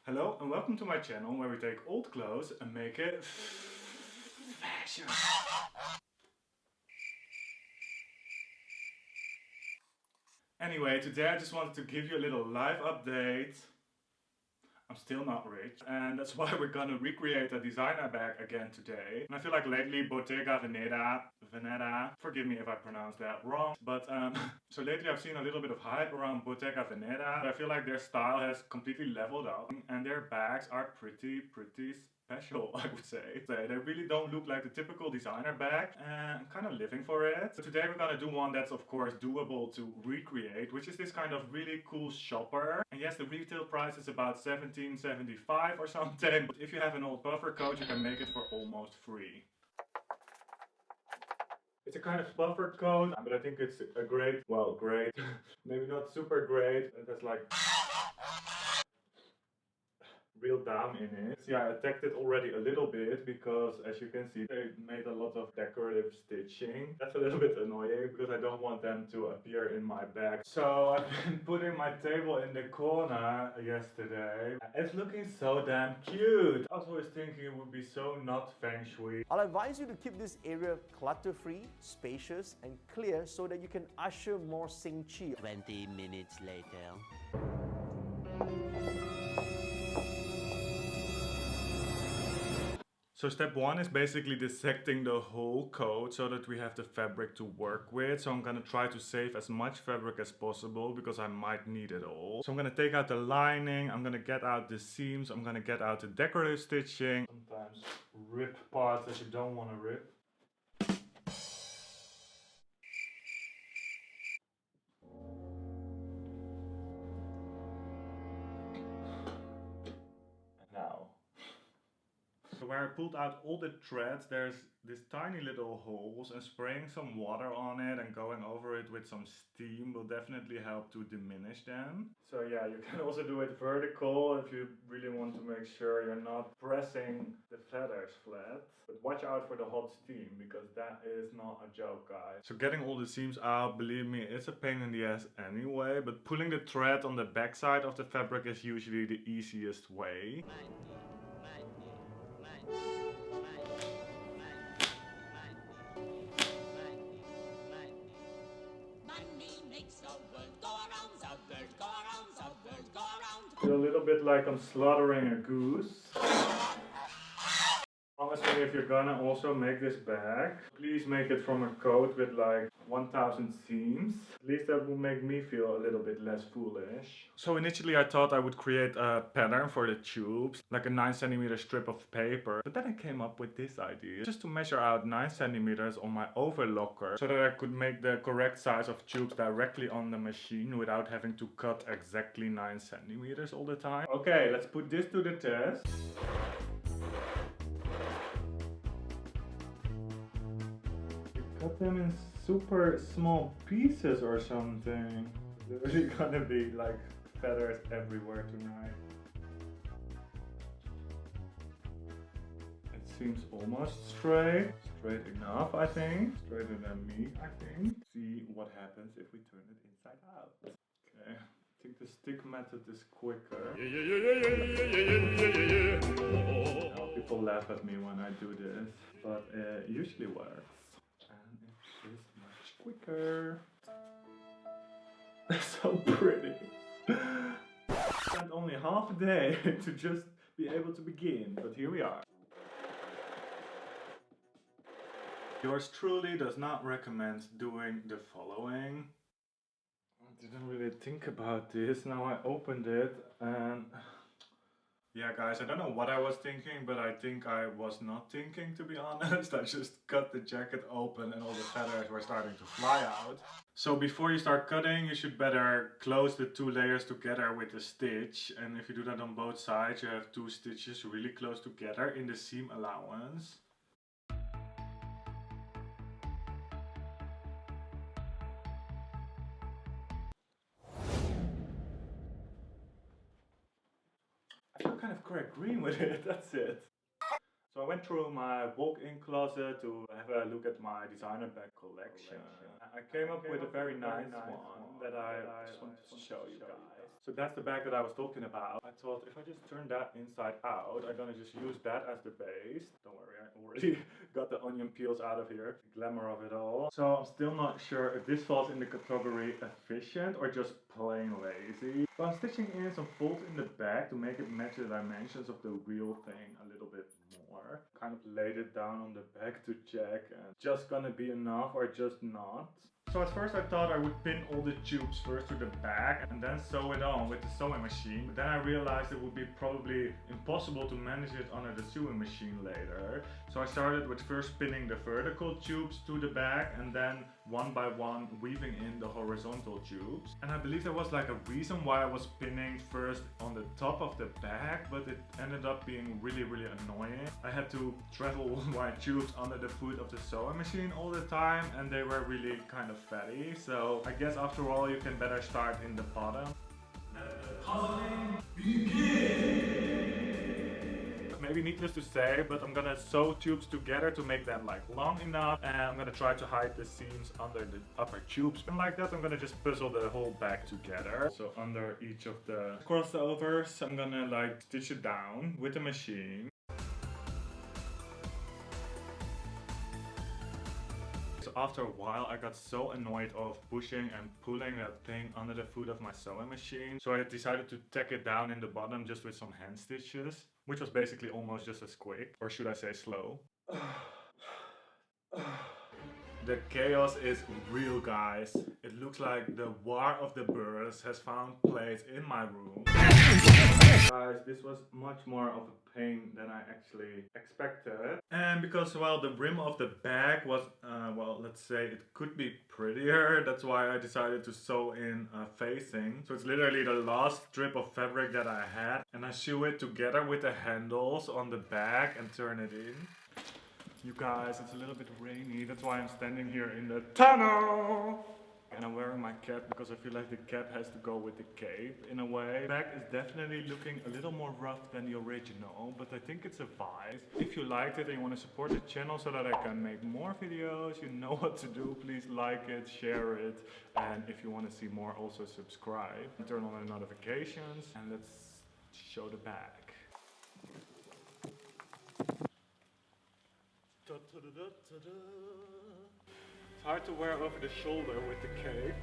Hello and welcome to my channel where we take old clothes and make it fashion. Anyway, today I just wanted to give you a little live update. I'm still not rich, and that's why we're gonna recreate a designer bag again today. And I feel like lately Bottega Veneta, forgive me if I pronounced that wrong, but so lately I've seen a little bit of hype around Bottega Veneta. I feel like their style has completely leveled up, and their bags are pretty special, I would say. They really don't look like the typical designer bag, and I'm kind of living for it. So today we're gonna do one that's of course doable to recreate, which is this kind of really cool shopper. And yes, the retail price is about $17.75 or something, but if you have an old puffer coat, you can make it for almost free. It's a kind of puffer coat, but I think it's a great, maybe not super great. That's like real down in it. Yeah, I tacked it already a little bit because as you can see they made a lot of decorative stitching. That's a little bit annoying because I don't want them to appear in my bag. So I've been putting my table in the corner yesterday. It's looking so damn cute. I was always thinking it would be so not feng shui. I'll advise you to keep this area clutter-free, spacious and clear so that you can usher more Sing Chi. 20 minutes later. So step one is basically dissecting the whole coat so that we have the fabric to work with. So I'm gonna try to save as much fabric as possible because I might need it all. So I'm gonna take out the lining, I'm gonna get out the seams, I'm gonna get out the decorative stitching. Sometimes rip parts that you don't want to rip. Now. So where I pulled out all the threads, there's this tiny little holes, and spraying some water on it and going over it with some steam will definitely help to diminish them. So yeah, you can also do it vertical if you really want to make sure you're not pressing the feathers flat. But watch out for the hot steam because that is not a joke, guys. So getting all the seams out, believe me, it's a pain in the ass anyway, but pulling the thread on the back side of the fabric is usually the easiest way. Feel a little bit like I'm slaughtering a goose. Honestly, if you're gonna also make this bag, please make it from a coat with like 1000 seams. At least that will make me feel a little bit less foolish. So initially I thought I would create a pattern for the tubes, like a 9cm strip of paper. But then I came up with this idea, just to measure out 9cm on my overlocker, so that I could make the correct size of tubes directly on the machine without having to cut exactly 9cm all the time. Okay, let's put this to the test. Cut them in super small pieces or something. There's really gonna be like feathers everywhere tonight. It seems almost straight. Straight enough, I think. Straighter than me, I think. See what happens if we turn it inside out. Okay. I think the stick method is quicker. Now people laugh at me when I do this, but it usually works. And it is much quicker. That's so pretty. I spent only half a day to just be able to begin, but here we are. Yours truly does not recommend doing the following. I didn't really think about this. Now I opened it and yeah, guys, I don't know what I was thinking, but I think I was not thinking, to be honest. I just cut the jacket open and all the feathers were starting to fly out. So before you start cutting, you should better close the two layers together with a stitch. And if you do that on both sides, you have two stitches really close together in the seam allowance. I feel kind of correct green with it, that's it. So I went through my walk-in closet to have a look at my designer bag collection. I came up with a very nice one that I just wanted to show you guys. So that's the bag that I was talking about. I thought if I just turn that inside out, I'm gonna just use that as the base. Don't worry, I already got the onion peels out of here. The glamour of it all. So I'm still not sure if this falls in the category efficient or just plain lazy. But I'm stitching in some folds in the back to make it match the dimensions of the real thing a little bit more. Kind of laid it down on the back to check and just gonna be enough or just not. So at first I thought I would pin all the tubes first to the back and then sew it on with the sewing machine. But then I realized it would be probably impossible to manage it under the sewing machine later. So I started with first pinning the vertical tubes to the back and then one by one weaving in the horizontal tubes. And I believe there was like a reason why I was pinning first on the top of the back, but it ended up being really annoying. I had to travel my tubes under the foot of the sewing machine all the time and they were really kind of fatty. So I guess after all you can better start in the bottom. Let the puzzling begin! Maybe needless to say, but I'm gonna sew tubes together to make them like long enough, and I'm gonna try to hide the seams under the upper tubes. And like that I'm gonna just puzzle the whole back together. So under each of the crossovers I'm gonna like stitch it down with the machine. So after a while I got so annoyed of pushing and pulling that thing under the foot of my sewing machine. So I decided to tack it down in the bottom just with some hand stitches, which was basically almost just as quick, or should I say slow. The chaos is real, guys. It looks like the War of the Birds has found place in my room. Guys, this was much more of a pain than I actually expected. And because, well, the rim of the bag was, well, let's say it could be prettier. That's why I decided to sew in facing. So it's literally the last strip of fabric that I had. And I sew it together with the handles on the back and turn it in. You guys, it's a little bit rainy, that's why I'm standing here in the tunnel! And I'm wearing my cap because I feel like the cap has to go with the cape in a way. The bag is definitely looking a little more rough than the original, but I think it's a vibe. If you liked it and you want to support the channel so that I can make more videos, you know what to do. Please like it, share it, and if you want to see more, also subscribe. Turn on the notifications, and let's show the bag. It's hard to wear over the shoulder with the cape.